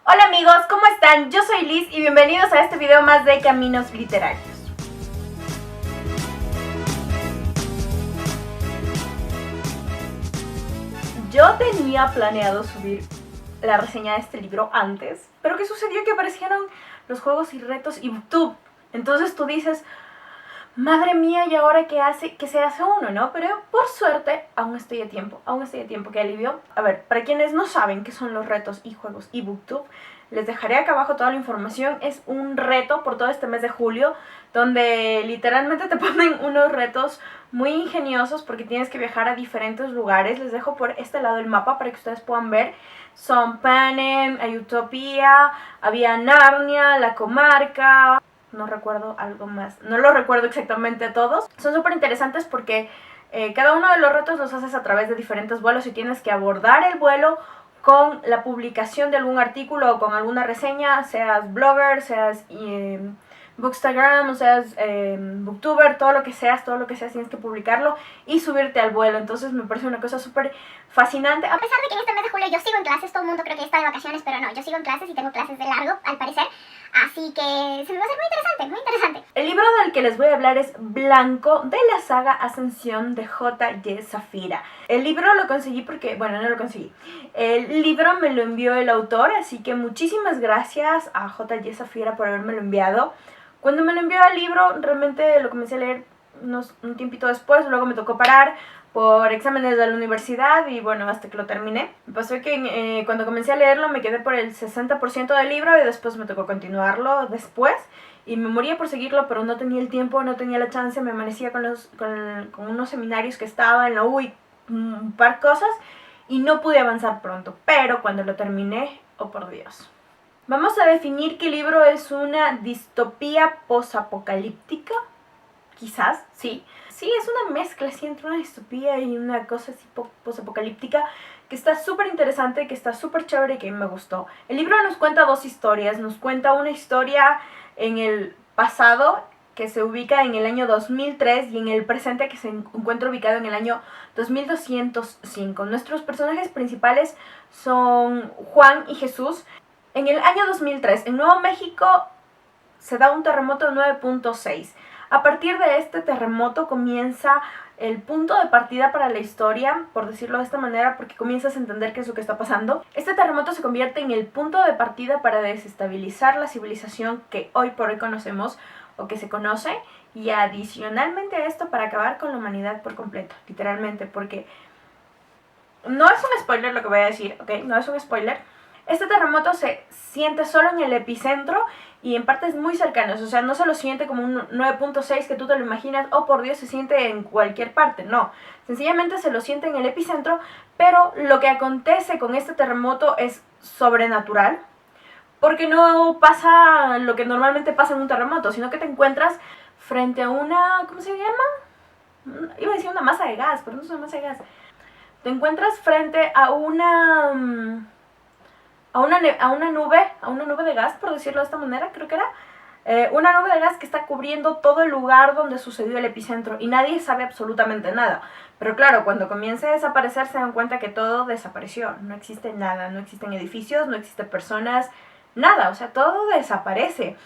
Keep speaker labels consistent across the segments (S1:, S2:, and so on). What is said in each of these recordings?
S1: Hola amigos, ¿cómo están? Yo soy Liz y bienvenidos a este video más de Caminos Literarios. Yo tenía planeado subir la reseña de este libro antes, pero ¿qué sucedió? Que aparecieron los juegos y retos y BookTube. Entonces tú dices, madre mía, ¿y ahora qué se hace uno, no? Pero por suerte aún estoy a tiempo, que alivio. A ver, para quienes no saben qué son los retos y juegos y BookTube, les dejaré acá abajo toda la información. Es un reto por todo este mes de julio, donde literalmente te ponen unos retos muy ingeniosos porque tienes que viajar a diferentes lugares. Les dejo por este lado el mapa para que ustedes puedan ver. Son Panem, Utopía, había Narnia, La Comarca, no recuerdo algo más, no lo recuerdo exactamente todos. Son súper interesantes porque cada uno de los retos los haces a través de diferentes vuelos y tienes que abordar el vuelo con la publicación de algún artículo o con alguna reseña, seas blogger, seas Bookstagram, o seas Booktuber, todo lo que seas tienes que publicarlo y subirte al vuelo. Entonces me parece una cosa súper fascinante.
S2: A pesar de que en este mes de julio yo sigo en clases, todo el mundo creo que está de vacaciones, pero no, yo sigo en clases y tengo clases de largo, al parecer. Así que se me va a hacer muy interesante, muy interesante.
S1: El libro del que les voy a hablar es Blanco, de la saga Ascensión de J.J. Safira. El libro lo conseguí porque, bueno, no lo conseguí. El libro me lo envió el autor, así que muchísimas gracias a J.J. Safira por haberme lo enviado. Cuando me lo envió el libro, realmente lo comencé a leer un tiempito después, luego me tocó parar por exámenes de la universidad y bueno, hasta que lo terminé. Me pasó que cuando comencé a leerlo me quedé por el 60% del libro y después me tocó continuarlo después. Y me moría por seguirlo, pero no tenía el tiempo, no tenía la chance, me amanecía con unos seminarios que estaba en la U y un par de cosas y no pude avanzar pronto. Pero cuando lo terminé, oh por Dios. Vamos a definir que el libro es una distopía posapocalíptica. Quizás, sí. Sí, es una mezcla así entre una distopía y una cosa así posapocalíptica que está súper interesante, que está súper chévere y que me gustó. El libro nos cuenta dos historias. Nos cuenta una historia en el pasado, que se ubica en el año 2003, y en el presente, que se encuentra ubicado en el año 2205. Nuestros personajes principales son Juan y Jesús. En el año 2003, en Nuevo México, se da un terremoto de 9.6. A partir de este terremoto comienza el punto de partida para la historia, por decirlo de esta manera, porque comienzas a entender qué es lo que está pasando. Este terremoto se convierte en el punto de partida para desestabilizar la civilización que hoy por hoy conocemos o que se conoce, y adicionalmente a esto para acabar con la humanidad por completo, literalmente, porque no es un spoiler lo que voy a decir, ¿ok? No es un spoiler. Este terremoto se siente solo en el epicentro y en partes muy cercanas, o sea, no se lo siente como un 9.6 que tú te lo imaginas, oh por Dios, se siente en cualquier parte, no. Sencillamente se lo siente en el epicentro, pero lo que acontece con este terremoto es sobrenatural, porque no pasa lo que normalmente pasa en un terremoto, sino que te encuentras frente a una, ¿cómo se llama? Iba a decir una masa de gas, pero no es una masa de gas. Te encuentras frente a una nube de gas, por decirlo de esta manera, creo que era. Una nube de gas que está cubriendo todo el lugar donde sucedió el epicentro y nadie sabe absolutamente nada. Pero claro, cuando comienza a desaparecer se dan cuenta que todo desapareció. No existe nada, no existen edificios, no existen personas, nada, o sea, todo desaparece.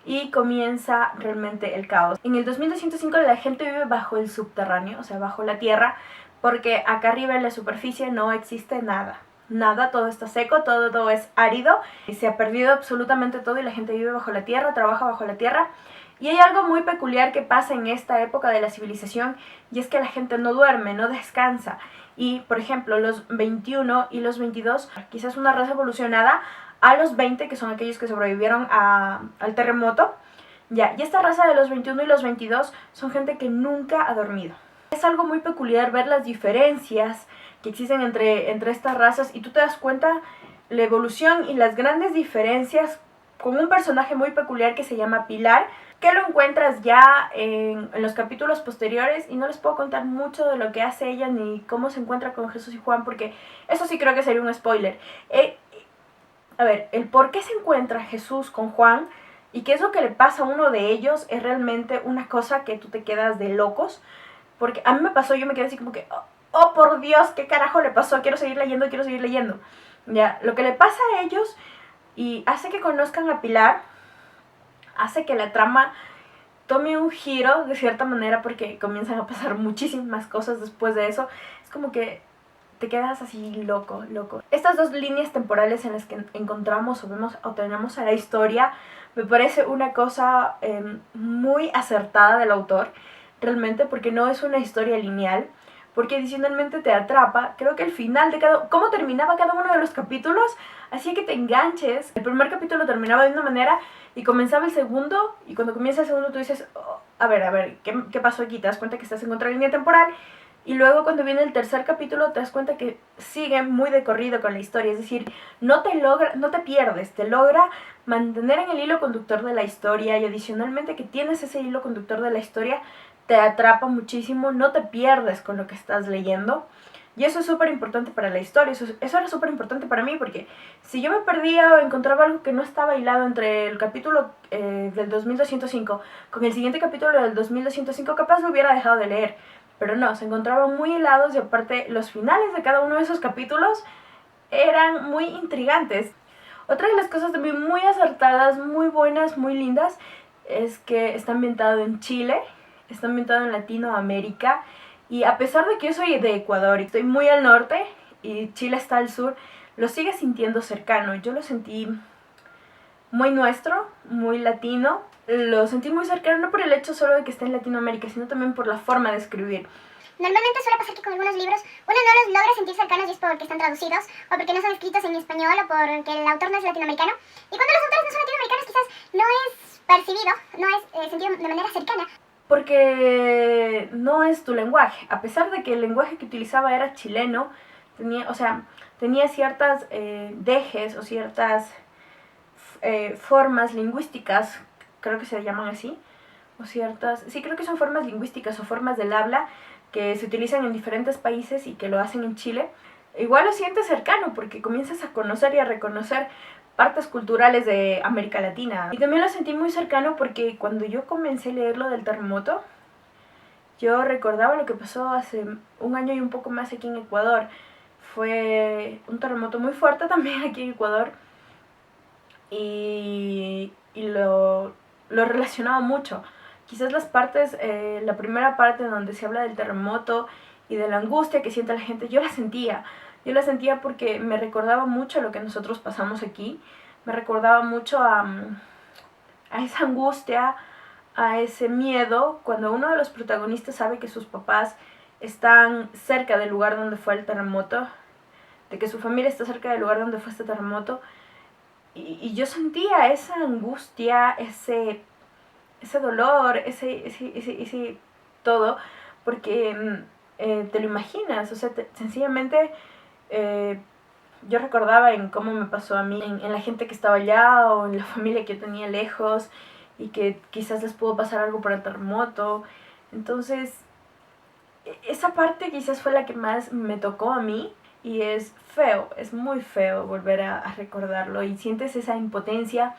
S1: Y comienza realmente el caos. En el 2205 la gente vive bajo el subterráneo, o sea, bajo la tierra, porque acá arriba en la superficie no existe nada. Nada, todo está seco, todo es árido y se ha perdido absolutamente todo y la gente vive bajo la tierra, trabaja bajo la tierra. Y hay algo muy peculiar que pasa en esta época de la civilización, y es que la gente no duerme, no descansa. Y por ejemplo los 21 y los 22, quizás una raza evolucionada a los 20, que son aquellos que sobrevivieron al terremoto, ya, y esta raza de los 21 y los 22 son gente que nunca ha dormido. Es algo muy peculiar ver las diferencias que existen entre estas razas, y tú te das cuenta la evolución y las grandes diferencias con un personaje muy peculiar que se llama Pilar, que lo encuentras ya en los capítulos posteriores, y no les puedo contar mucho de lo que hace ella ni cómo se encuentra con Jesús y Juan, porque eso sí creo que sería un spoiler. A ver, el por qué se encuentra Jesús con Juan y qué es lo que le pasa a uno de ellos es realmente una cosa que tú te quedas de locos, porque a mí me pasó, yo me quedé así como que, oh por Dios, ¿qué carajo le pasó? Quiero seguir leyendo. Ya, lo que le pasa a ellos y hace que conozcan a Pilar, hace que la trama tome un giro de cierta manera porque comienzan a pasar muchísimas cosas después de eso. Es como que te quedas así loco. Estas dos líneas temporales en las que encontramos o vemos o tenemos a la historia me parece una cosa muy acertada del autor, realmente, porque no es una historia lineal, porque adicionalmente te atrapa. Creo que el final de cómo terminaba cada uno de los capítulos hacía que te enganches. El primer capítulo terminaba de una manera y comenzaba el segundo, y cuando comienza el segundo tú dices, oh, a ver, ¿qué pasó aquí? Te das cuenta que estás en otra línea temporal, y luego cuando viene el tercer capítulo te das cuenta que sigue muy de corrido con la historia, es decir, no te pierdes, te logra mantener en el hilo conductor de la historia, y adicionalmente que tienes ese hilo conductor de la historia, te atrapa muchísimo, no te pierdes con lo que estás leyendo. Y eso es súper importante para la historia, eso era súper importante para mí, porque si yo me perdía o encontraba algo que no estaba hilado entre el capítulo del 2205 con el siguiente capítulo del 2205, capaz lo hubiera dejado de leer. Pero no, se encontraban muy hilados, y aparte los finales de cada uno de esos capítulos eran muy intrigantes. Otra de las cosas también muy acertadas, muy buenas, muy lindas, es que está ambientado en Chile, está ambientado en Latinoamérica, y a pesar de que yo soy de Ecuador y estoy muy al norte y Chile está al sur, lo sigue sintiendo cercano. Yo lo sentí muy nuestro, muy latino. Lo sentí muy cercano, no por el hecho solo de que esté en Latinoamérica, sino también por la forma de escribir.
S2: Normalmente suele pasar que con algunos libros uno no los logra sentir cercanos, y es porque están traducidos o porque no son escritos en español o porque el autor no es latinoamericano. Y cuando los autores no son latinoamericanos quizás no es percibido, no es sentido de manera cercana.
S1: Porque no es tu lenguaje. A pesar de que el lenguaje que utilizaba era chileno, tenía ciertas dejes o ciertas formas lingüísticas, creo que se llaman así, sí, creo que son formas lingüísticas o formas del habla que se utilizan en diferentes países y que lo hacen en Chile. Igual lo sientes cercano porque comienzas a conocer y a reconocer partes culturales de América Latina. Y también lo sentí muy cercano porque cuando yo comencé a leer lo del terremoto, yo recordaba lo que pasó hace un año y un poco más aquí en Ecuador. Fue un terremoto muy fuerte también aquí en Ecuador, y lo relacionaba mucho. Quizás la primera parte donde se habla del terremoto y de la angustia que siente la gente, yo la sentía. Yo la sentía porque me recordaba mucho a lo que nosotros pasamos aquí, me recordaba mucho a esa angustia, a ese miedo, cuando uno de los protagonistas sabe que sus papás están cerca del lugar donde fue el terremoto, de que su familia está cerca del lugar donde fue este terremoto, y yo sentía esa angustia, ese dolor, ese todo, porque te lo imaginas, o sea, sencillamente yo recordaba en cómo me pasó a mí, en la gente que estaba allá o en la familia que yo tenía lejos y que quizás les pudo pasar algo por el terremoto. Entonces, esa parte quizás fue la que más me tocó a mí, y es feo, es muy feo volver a recordarlo, y sientes esa impotencia,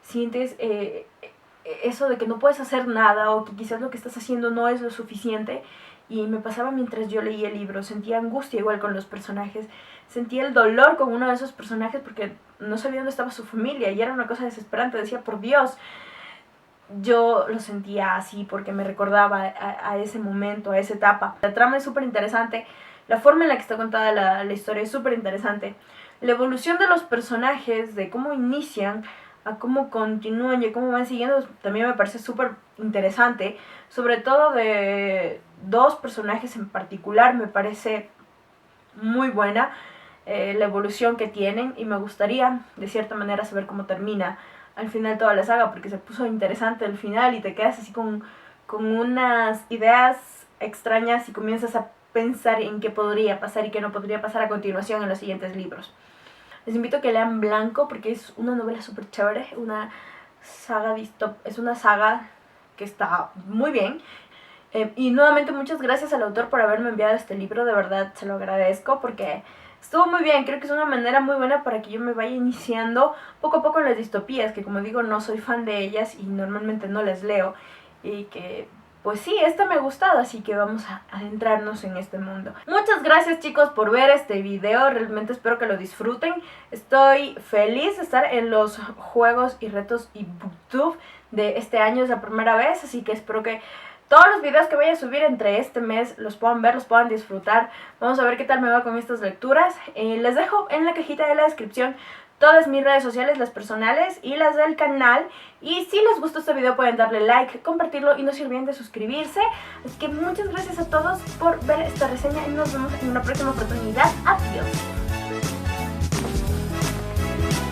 S1: sientes eso de que no puedes hacer nada o que quizás lo que estás haciendo no es lo suficiente. Y me pasaba mientras yo leía el libro, sentía angustia igual con los personajes, sentía el dolor con uno de esos personajes porque no sabía dónde estaba su familia y era una cosa desesperante. Decía, por Dios, yo lo sentía así porque me recordaba a ese momento, a esa etapa. La trama es súper interesante, la forma en la que está contada la historia es súper interesante, la evolución de los personajes, de cómo inician a cómo continúan y a cómo van siguiendo, también me parece súper interesante. Sobre todo de dos personajes en particular me parece muy buena la evolución que tienen, y me gustaría de cierta manera saber cómo termina al final toda la saga, porque se puso interesante el final y te quedas así con unas ideas extrañas y comienzas a pensar en qué podría pasar y qué no podría pasar a continuación en los siguientes libros. Les invito a que lean Blanco porque es una novela súper chévere, es una saga que está muy bien. Y nuevamente muchas gracias al autor por haberme enviado este libro, de verdad se lo agradezco porque estuvo muy bien. Creo que es una manera muy buena para que yo me vaya iniciando poco a poco en las distopías, que como digo no soy fan de ellas y normalmente no las leo, y que pues sí, este me ha gustado, así que vamos a adentrarnos en este mundo. Muchas gracias chicos por ver este video, realmente espero que lo disfruten. Estoy feliz de estar en los juegos y retos y booktube de este año, es la primera vez, así que espero que todos los videos que voy a subir entre este mes los puedan ver, los puedan disfrutar. Vamos a ver qué tal me va con estas lecturas. Les dejo en la cajita de la descripción todas mis redes sociales, las personales y las del canal. Y si les gustó este video pueden darle like, compartirlo y no se olviden de suscribirse. Así que muchas gracias a todos por ver esta reseña y nos vemos en una próxima oportunidad. Adiós.